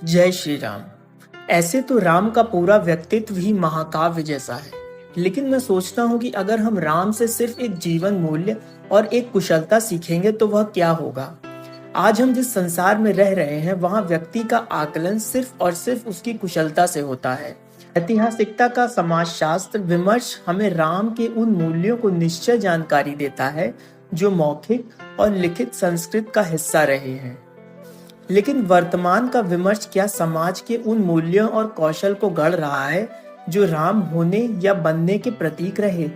जय श्री राम। ऐसे तो राम का पूरा व्यक्तित्व ही महाकाव्य जैसा है, लेकिन मैं सोचता हूँ कि अगर हम राम से सिर्फ एक जीवन मूल्य और एक कुशलता सीखेंगे तो वह क्या होगा। आज हम जिस संसार में रह रहे हैं वहाँ व्यक्ति का आकलन सिर्फ और सिर्फ उसकी कुशलता से होता है। ऐतिहासिकता का समाजशास्त्र विमर्श हमें राम के उन मूल्यों को निश्चय जानकारी देता है जो मौखिक और लिखित संस्कृत का हिस्सा रहे हैं। लेकिन वर्तमान का विमर्श क्या समाज के उन मूल्यों और कौशल को गढ़ रहा है जो राम होने या बनने के प्रतीक रहे।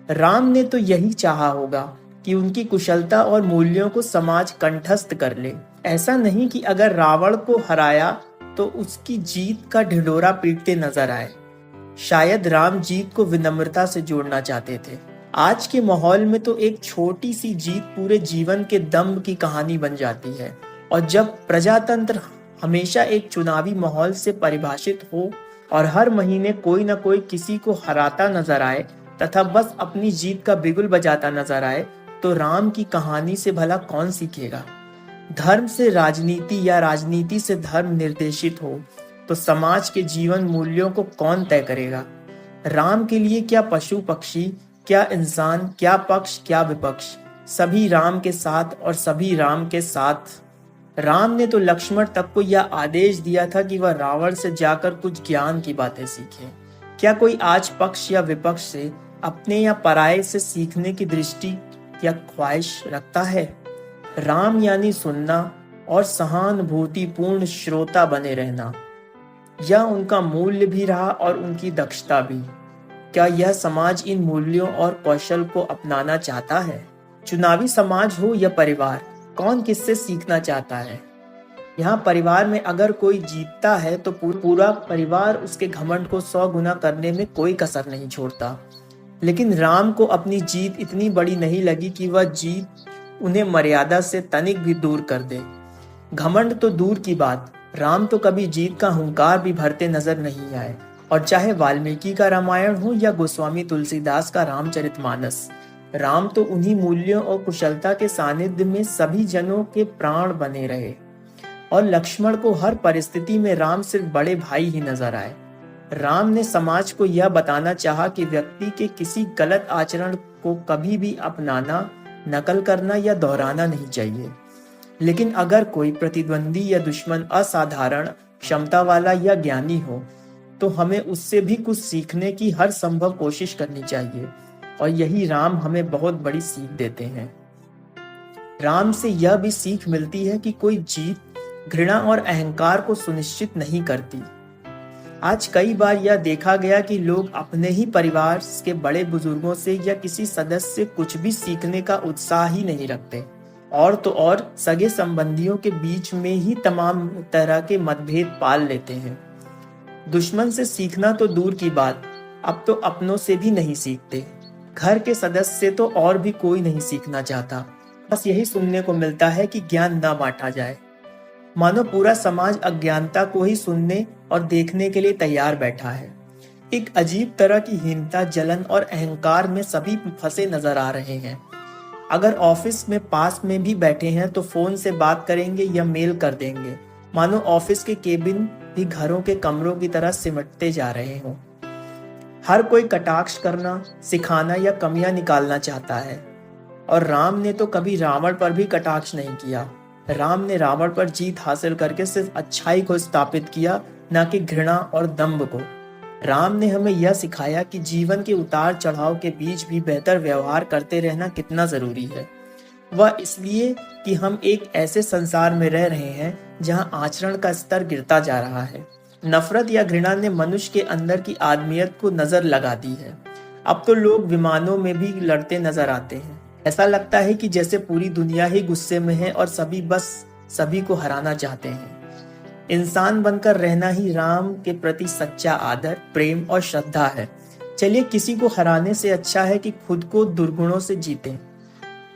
राम ने तो यही चाहा होगा कि उनकी कुशलता और मूल्यों को समाज कंठस्थ कर ले। ऐसा नहीं कि अगर रावण को हराया तो उसकी जीत का ढिंढोरा पीटते नजर आए। शायद राम जीत को विनम्रता से जोड़ना चाहते थे। आज के माहौल में तो एक छोटी सी जीत पूरे जीवन के दम्भ की कहानी बन जाती है। और जब प्रजातंत्र हमेशा एक चुनावी माहौल से परिभाषित हो और हर महीने कोई न कोई किसी को हराता नजर आए तथा बस अपनी जीत का बिगुल बजाता नजर आए, तो राम की कहानी से भला कौन सीखेगा। धर्म से राजनीति या राजनीति से धर्म निर्देशित हो तो समाज के जीवन मूल्यों को कौन तय करेगा। राम के लिए क्या पशु पक्षी, क्या इंसान, क्या पक्ष, क्या विपक्ष, सभी राम के साथ और सभी राम के साथ। राम ने तो लक्ष्मण तक को यह आदेश दिया था कि वह रावण से जाकर कुछ ज्ञान की बातें सीखे। क्या कोई आज पक्ष या विपक्ष से, अपने या पराये से सीखने की दृष्टि या ख्वाहिश रखता है। राम यानी सुनना और सहानुभूतिपूर्ण श्रोता बने रहना, यह उनका मूल्य भी रहा और उनकी दक्षता भी। क्या यह समाज इन मूल्यों और कौशल को अपनाना चाहता है। चुनावी समाज हो या परिवार, कौन किससे सीखना चाहता है। यहाँ परिवार में अगर कोई जीतता है तो पूरा परिवार उसके घमंड को 100 गुना करने में कोई कसर नहीं छोड़ता। लेकिन राम को अपनी जीत इतनी बड़ी नहीं लगी कि वह जीत उन्हें मर्यादा से तनिक भी दूर कर दे। घमंड तो दूर की बात, राम तो कभी जीत का हुंकार भी भरते नजर नहीं आए। और चाहे वाल्मीकि का रामायण हो या गोस्वामी तुलसीदास का रामचरितमानस, राम तो उन्हीं मूल्यों और कुशलता के सानिध्य में सभी जनों के प्राण बने रहे। और लक्ष्मण को हर परिस्थिति में राम सिर्फ बड़े भाई ही नजर आए। राम ने समाज को यह बताना चाहा कि व्यक्ति के किसी गलत आचरण को कभी भी अपनाना, नकल करना या दोहराना नहीं चाहिए। लेकिन अगर कोई प्रतिद्वंदी या दुश्मन असाधारण क्षमता वाला या ज्ञानी हो तो हमें उससे भी कुछ सीखने की हर संभव कोशिश करनी चाहिए। और यही राम हमें बहुत बड़ी सीख देते हैं। राम से यह भी सीख मिलती है कि कोई जीत घृणा और अहंकार को सुनिश्चित नहीं करती। आज कई बार यह देखा गया कि लोग अपने ही परिवार के बड़े बुजुर्गों से या किसी सदस्य से कुछ भी सीखने का उत्साह ही नहीं रखते। और तो और सगे संबंधियों के बीच में ही तमाम तरह के मतभेद पाल लेते हैं। दुश्मन से सीखना तो दूर की बात, अब तो अपनों से भी नहीं सीखते। घर के सदस्य से तो और भी कोई नहीं सीखना चाहता। बस यही सुनने को मिलता है कि ज्ञान ना बांटा जाए। मानो पूरा समाज अज्ञानता को ही सुनने और देखने के लिए तैयार बैठा है। एक अजीब तरह की हीनता, जलन और अहंकार में सभी फंसे नजर आ रहे हैं। अगर ऑफिस में पास में भी बैठे हैं तो फोन से बात करेंगे या मेल कर देंगे, मानो ऑफिस के केबिन भी घरों के कमरों की तरह सिमटते जा रहे हों। हर कोई कटाक्ष करना, सिखाना या कमियां निकालना चाहता है। और राम ने तो कभी रावण पर भी कटाक्ष नहीं किया। राम ने रावण पर जीत हासिल करके सिर्फ अच्छाई को स्थापित किया, न कि घृणा और दंभ को। राम ने हमें यह सिखाया कि जीवन के उतार चढ़ाव के बीच भी बेहतर व्यवहार करते रहना कितना जरूरी है। वह इसलिए कि हम एक ऐसे संसार में रह रहे हैं जहां आचरण का स्तर गिरता जा रहा है। नफरत या घृणा ने मनुष्य के अंदर की आदमियत को नजर लगा दी है। अब तो लोग विमानों में भी लड़ते नजर आते हैं। ऐसा लगता है कि जैसे पूरी दुनिया ही गुस्से में है और सभी बस सभी को हराना चाहते हैं। इंसान बनकर रहना ही राम के प्रति सच्चा आदर, प्रेम और श्रद्धा है। चलिए, किसी को हराने से अच्छा है कि खुद को दुर्गुणों से जीतें।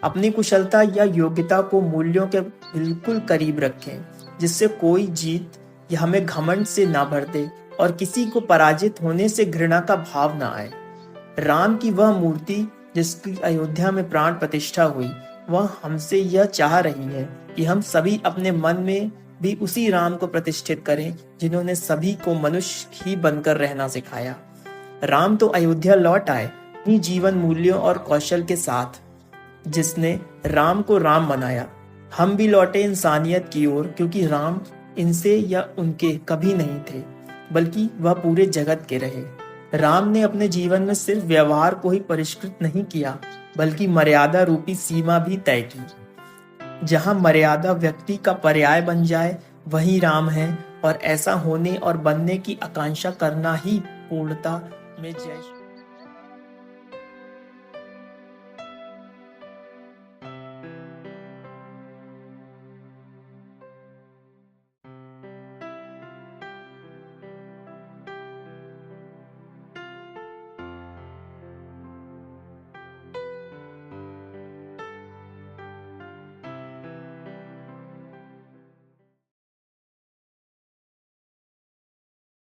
अपनी कुशलता या योग्यता को मूल्यों के बिल्कुल करीब रखें, जिससे कोई जीत या हमें घमंड से ना भर दे और किसी को पराजित होने से घृणा का भाव ना आए। राम की वह मूर्ति जिसकी अयोध्या में प्राण प्रतिष्ठा हुई, वह हमसे यह चाह रही है कि हम सभी अपने मन में भी उसी राम को प्रतिष्ठित करें जिन्होंने सभी को मनुष्य ही बनकर रहना सिखाया। राम तो अयोध्या लौट आए अपनी जीवन मूल्यों और कौशल के साथ, जिसने राम को राम बनाया। हम भी लौटे इंसानियत की ओर, क्योंकि राम इनसे या उनके कभी नहीं थे, बल्कि वह पूरे जगत के रहे। राम ने अपने जीवन में सिर्फ व्यवहार को ही परिष्कृत नहीं किया, बल्कि मर्यादा रूपी सीमा भी तय की। जहां मर्यादा व्यक्ति का पर्याय बन जाए, वही राम है, और ऐसा होने और बनने की आकांक्षा करना ही पूर्णता में जय